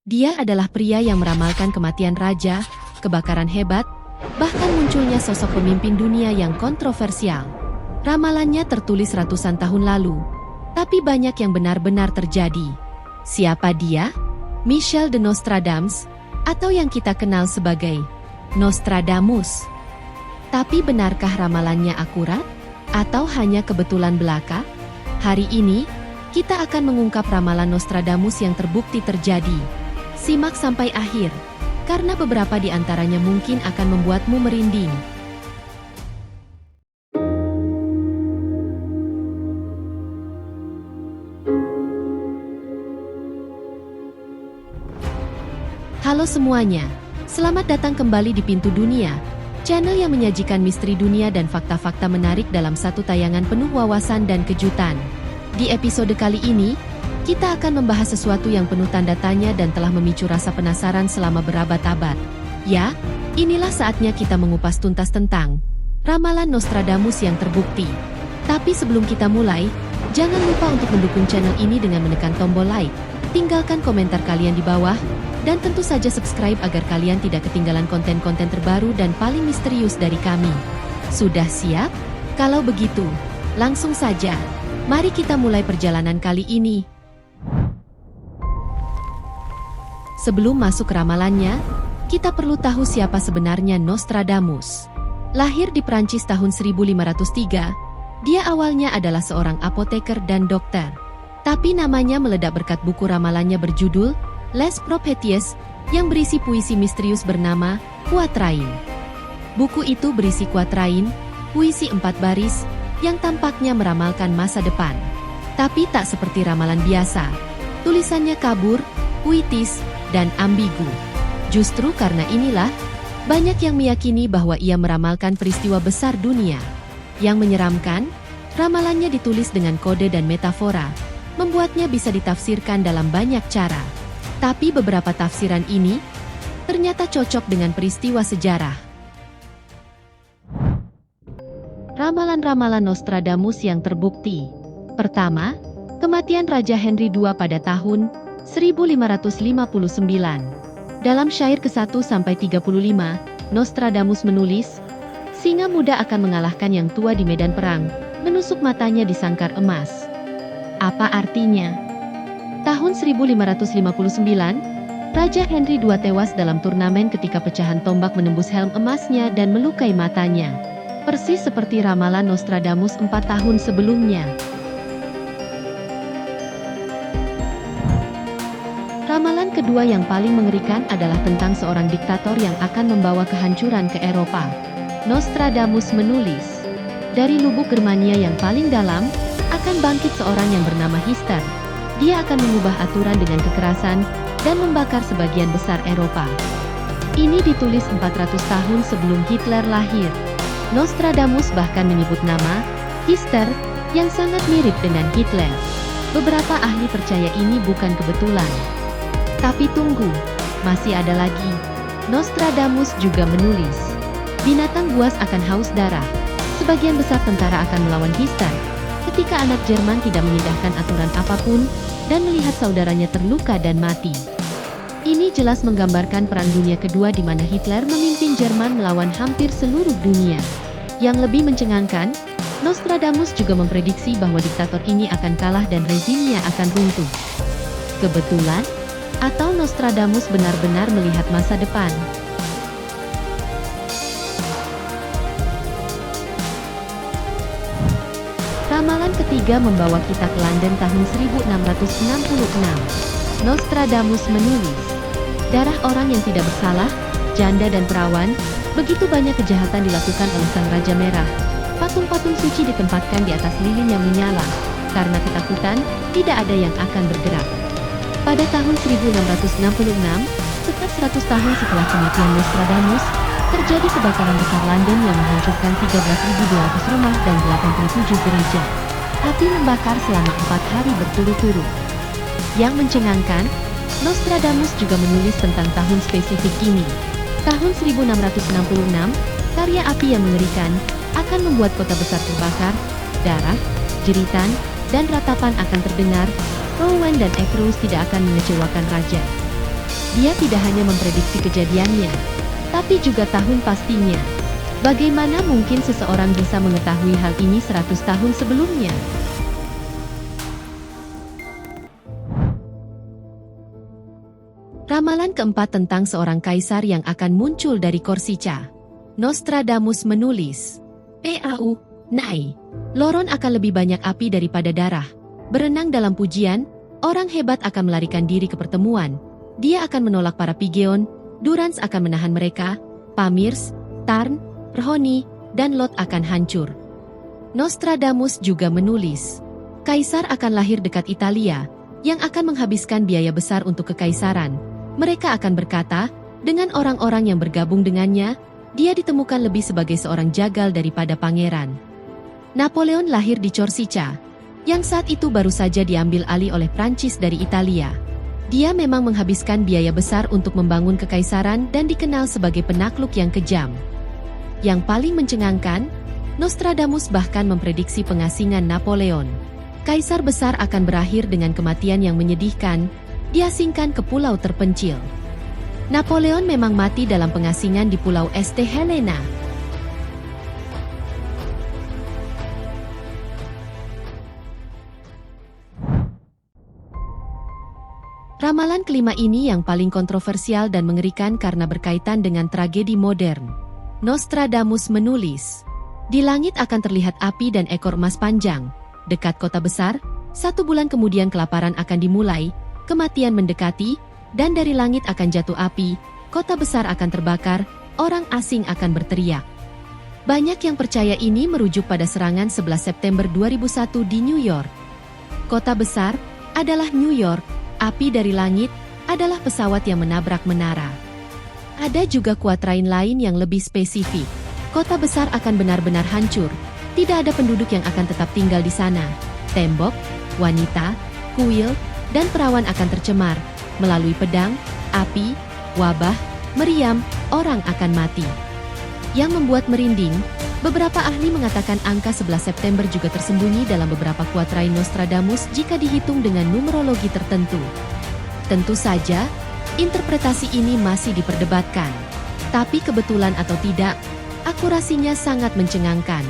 Dia adalah pria yang meramalkan kematian raja, kebakaran hebat, bahkan munculnya sosok pemimpin dunia yang kontroversial. Ramalannya tertulis ratusan tahun lalu, tapi banyak yang benar-benar terjadi. Siapa dia? Michel de Nostradamus, atau yang kita kenal sebagai Nostradamus. Tapi benarkah ramalannya akurat? Atau hanya kebetulan belaka? Hari ini, kita akan mengungkap ramalan Nostradamus yang terbukti terjadi. Simak sampai akhir, karena beberapa di antaranya mungkin akan membuatmu merinding. Halo semuanya, selamat datang kembali di Pintu Dunia, channel yang menyajikan misteri dunia dan fakta-fakta menarik dalam satu tayangan penuh wawasan dan kejutan. Di episode kali ini, kita akan membahas sesuatu yang penuh tanda tanya dan telah memicu rasa penasaran selama berabad-abad. Ya, inilah saatnya kita mengupas tuntas tentang ramalan Nostradamus yang terbukti. Tapi sebelum kita mulai, jangan lupa untuk mendukung channel ini dengan menekan tombol like, tinggalkan komentar kalian di bawah, dan tentu saja subscribe agar kalian tidak ketinggalan konten-konten terbaru dan paling misterius dari kami. Sudah siap? Kalau begitu, langsung saja. Mari kita mulai perjalanan kali ini. Sebelum masuk ke ramalannya, kita perlu tahu siapa sebenarnya Nostradamus. Lahir di Prancis tahun 1503, dia awalnya adalah seorang apoteker dan dokter. Tapi namanya meledak berkat buku ramalannya berjudul Les Prophéties, yang berisi puisi misterius bernama Quatrain. Buku itu berisi kuatrain, puisi 4 baris, yang tampaknya meramalkan masa depan. Tapi tak seperti ramalan biasa. Tulisannya kabur, puitis, dan ambigu. Justru karena inilah, banyak yang meyakini bahwa ia meramalkan peristiwa besar dunia. Yang menyeramkan, ramalannya ditulis dengan kode dan metafora, membuatnya bisa ditafsirkan dalam banyak cara. Tapi beberapa tafsiran ini ternyata cocok dengan peristiwa sejarah. Ramalan-ramalan Nostradamus yang terbukti. Pertama, kematian Raja Henry II pada tahun 1559. Dalam syair ke-1-35, Nostradamus menulis, singa muda akan mengalahkan yang tua di medan perang, menusuk matanya di sangkar emas. Apa artinya? Tahun 1559, Raja Henry II tewas dalam turnamen ketika pecahan tombak menembus helm emasnya dan melukai matanya. Persis seperti ramalan Nostradamus 4 tahun sebelumnya. Ramalan kedua yang paling mengerikan adalah tentang seorang diktator yang akan membawa kehancuran ke Eropa. Nostradamus menulis, dari lubuk Germania yang paling dalam, akan bangkit seorang yang bernama Hitler. Dia akan mengubah aturan dengan kekerasan dan membakar sebagian besar Eropa. Ini ditulis 400 tahun sebelum Hitler lahir. Nostradamus bahkan menyebut nama Hitler yang sangat mirip dengan Hitler. Beberapa ahli percaya ini bukan kebetulan. Tapi tunggu, masih ada lagi. Nostradamus juga menulis, binatang buas akan haus darah. Sebagian besar tentara akan melawan Hitler. Ketika anak Jerman tidak mengindahkan aturan apapun, dan melihat saudaranya terluka dan mati. Ini jelas menggambarkan Perang Dunia Kedua di mana Hitler memimpin Jerman melawan hampir seluruh dunia. Yang lebih mencengangkan, Nostradamus juga memprediksi bahwa diktator ini akan kalah dan rezimnya akan runtuh. Kebetulan? Atau Nostradamus benar-benar melihat masa depan? Ramalan ketiga membawa kita ke London tahun 1666. Nostradamus menulis, darah orang yang tidak bersalah, janda dan perawan, begitu banyak kejahatan dilakukan oleh Sang Raja Merah. Patung-patung suci ditempatkan di atas lilin yang menyala. Karena ketakutan, tidak ada yang akan bergerak. Pada tahun 1666, tepat 100 tahun setelah kematian Nostradamus, terjadi kebakaran besar London yang menghancurkan 13.200 rumah dan 87 gereja. Api membakar selama 4 hari berturut-turut. Yang mencengangkan, Nostradamus juga menulis tentang tahun spesifik ini. Tahun 1666, karya api yang mengerikan, akan membuat kota besar terbakar, darah, jeritan, dan ratapan akan terdengar. Rowan dan Ekrus tidak akan mengecewakan raja. Dia tidak hanya memprediksi kejadiannya, tapi juga tahun pastinya. Bagaimana mungkin seseorang bisa mengetahui hal ini 100 tahun sebelumnya? Ramalan keempat tentang seorang kaisar yang akan muncul dari Korsika. Nostradamus menulis, "Eau, Nai, Loron akan lebih banyak api daripada darah. Berenang dalam pujian, orang hebat akan melarikan diri ke pertemuan. Dia akan menolak para Pigeon, Durans akan menahan mereka, Pamirs, Tarn, Rhoni, dan Lot akan hancur." Nostradamus juga menulis, "Kaisar akan lahir dekat Italia, yang akan menghabiskan biaya besar untuk kekaisaran. Mereka akan berkata, dengan orang-orang yang bergabung dengannya, dia ditemukan lebih sebagai seorang jagal daripada pangeran." Napoleon lahir di Korsika, yang saat itu baru saja diambil alih oleh Prancis dari Italia. Dia memang menghabiskan biaya besar untuk membangun kekaisaran dan dikenal sebagai penakluk yang kejam. Yang paling mencengangkan, Nostradamus bahkan memprediksi pengasingan Napoleon. Kaisar besar akan berakhir dengan kematian yang menyedihkan, diasingkan ke pulau terpencil. Napoleon memang mati dalam pengasingan di Pulau St. Helena. Ramalan kelima ini yang paling kontroversial dan mengerikan karena berkaitan dengan tragedi modern. Nostradamus menulis, "Di langit akan terlihat api dan ekor emas panjang. Dekat kota besar, 1 bulan kemudian kelaparan akan dimulai, kematian mendekati, dan dari langit akan jatuh api, kota besar akan terbakar, orang asing akan berteriak." Banyak yang percaya ini merujuk pada serangan 11 September 2001 di New York. Kota besar adalah New York, api dari langit adalah pesawat yang menabrak menara. Ada juga kuatrain lain yang lebih spesifik. Kota besar akan benar-benar hancur, tidak ada penduduk yang akan tetap tinggal di sana. Tembok, wanita, kuil, dan perawan akan tercemar. Melalui pedang, api, wabah, meriam, orang akan mati. Yang membuat merinding, beberapa ahli mengatakan angka 11 September juga tersembunyi dalam beberapa kuatrain Nostradamus jika dihitung dengan numerologi tertentu. Tentu saja, interpretasi ini masih diperdebatkan. Tapi kebetulan atau tidak, akurasinya sangat mencengangkan.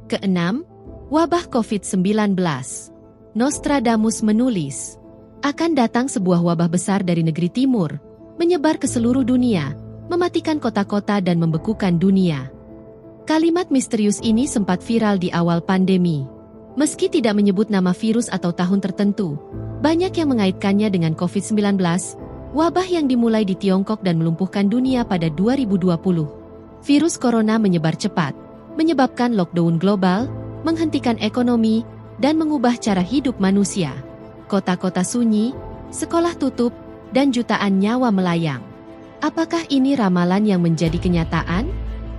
Keenam, wabah COVID-19. Nostradamus menulis, akan datang sebuah wabah besar dari negeri timur, menyebar ke seluruh dunia, mematikan kota-kota dan membekukan dunia. Kalimat misterius ini sempat viral di awal pandemi. Meski tidak menyebut nama virus atau tahun tertentu, banyak yang mengaitkannya dengan COVID-19, wabah yang dimulai di Tiongkok dan melumpuhkan dunia pada 2020. Virus corona menyebar cepat, menyebabkan lockdown global, menghentikan ekonomi, dan mengubah cara hidup manusia. Kota-kota sunyi, sekolah tutup, dan jutaan nyawa melayang. Apakah ini ramalan yang menjadi kenyataan?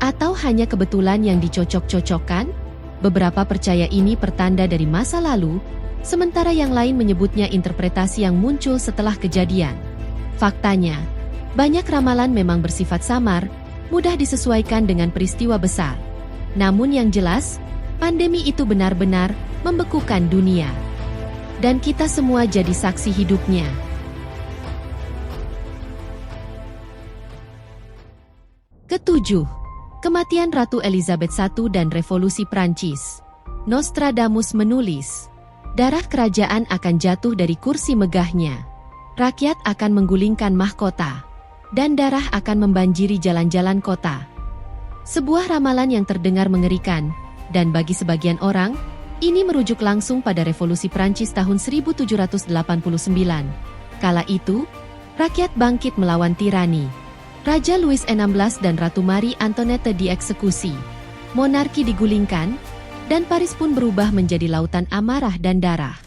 Atau hanya kebetulan yang dicocok-cocokkan? Beberapa percaya ini pertanda dari masa lalu, sementara yang lain menyebutnya interpretasi yang muncul setelah kejadian. Faktanya, banyak ramalan memang bersifat samar, mudah disesuaikan dengan peristiwa besar. Namun yang jelas, pandemi itu benar-benar membekukan dunia. Dan kita semua jadi saksi hidupnya. Ketujuh, kematian Ratu Elizabeth I dan Revolusi Prancis. Nostradamus menulis, darah kerajaan akan jatuh dari kursi megahnya. Rakyat akan menggulingkan mahkota. Dan darah akan membanjiri jalan-jalan kota. Sebuah ramalan yang terdengar mengerikan, dan bagi sebagian orang, ini merujuk langsung pada Revolusi Prancis tahun 1789. Kala itu, rakyat bangkit melawan tirani. Raja Louis XVI dan Ratu Marie Antoinette dieksekusi. Monarki digulingkan, dan Paris pun berubah menjadi lautan amarah dan darah.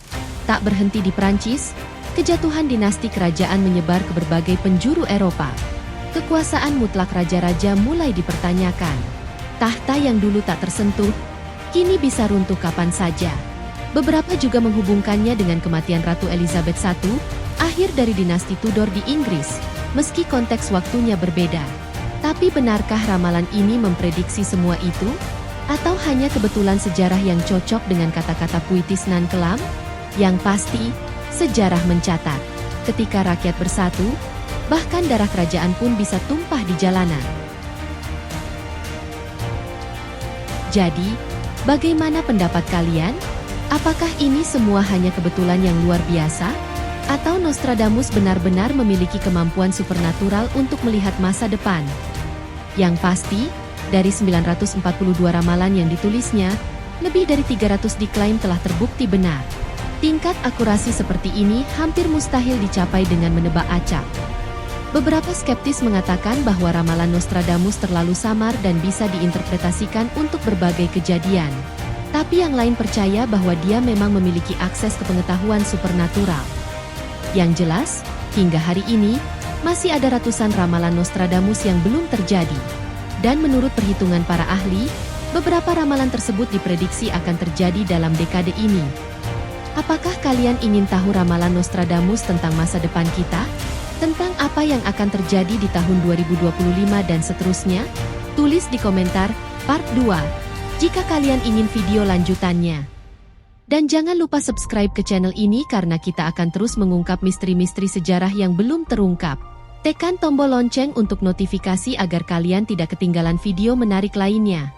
Tak berhenti di Prancis, kejatuhan dinasti kerajaan menyebar ke berbagai penjuru Eropa. Kekuasaan mutlak raja-raja mulai dipertanyakan. Tahta yang dulu tak tersentuh, kini bisa runtuh kapan saja. Beberapa juga menghubungkannya dengan kematian Ratu Elizabeth I, akhir dari dinasti Tudor di Inggris, meski konteks waktunya berbeda. Tapi benarkah ramalan ini memprediksi semua itu? Atau hanya kebetulan sejarah yang cocok dengan kata-kata puitis nan kelam? Yang pasti, sejarah mencatat, ketika rakyat bersatu, bahkan darah kerajaan pun bisa tumpah di jalanan. Jadi, bagaimana pendapat kalian? Apakah ini semua hanya kebetulan yang luar biasa? Atau Nostradamus benar-benar memiliki kemampuan supernatural untuk melihat masa depan? Yang pasti, dari 942 ramalan yang ditulisnya, lebih dari 300 diklaim telah terbukti benar. Tingkat akurasi seperti ini hampir mustahil dicapai dengan menebak acak. Beberapa skeptis mengatakan bahwa ramalan Nostradamus terlalu samar dan bisa diinterpretasikan untuk berbagai kejadian. Tapi yang lain percaya bahwa dia memang memiliki akses ke pengetahuan supernatural. Yang jelas, hingga hari ini, masih ada ratusan ramalan Nostradamus yang belum terjadi. Dan menurut perhitungan para ahli, beberapa ramalan tersebut diprediksi akan terjadi dalam dekade ini. Apakah kalian ingin tahu ramalan Nostradamus tentang masa depan kita? Tentang apa yang akan terjadi di tahun 2025 dan seterusnya? Tulis di komentar, part 2, jika kalian ingin video lanjutannya. Dan jangan lupa subscribe ke channel ini karena kita akan terus mengungkap misteri-misteri sejarah yang belum terungkap. Tekan tombol lonceng untuk notifikasi agar kalian tidak ketinggalan video menarik lainnya.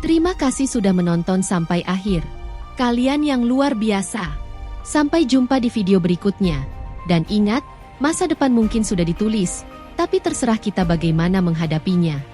Terima kasih sudah menonton sampai akhir. Kalian yang luar biasa. Sampai jumpa di video berikutnya. Dan ingat, masa depan mungkin sudah ditulis, tapi terserah kita bagaimana menghadapinya.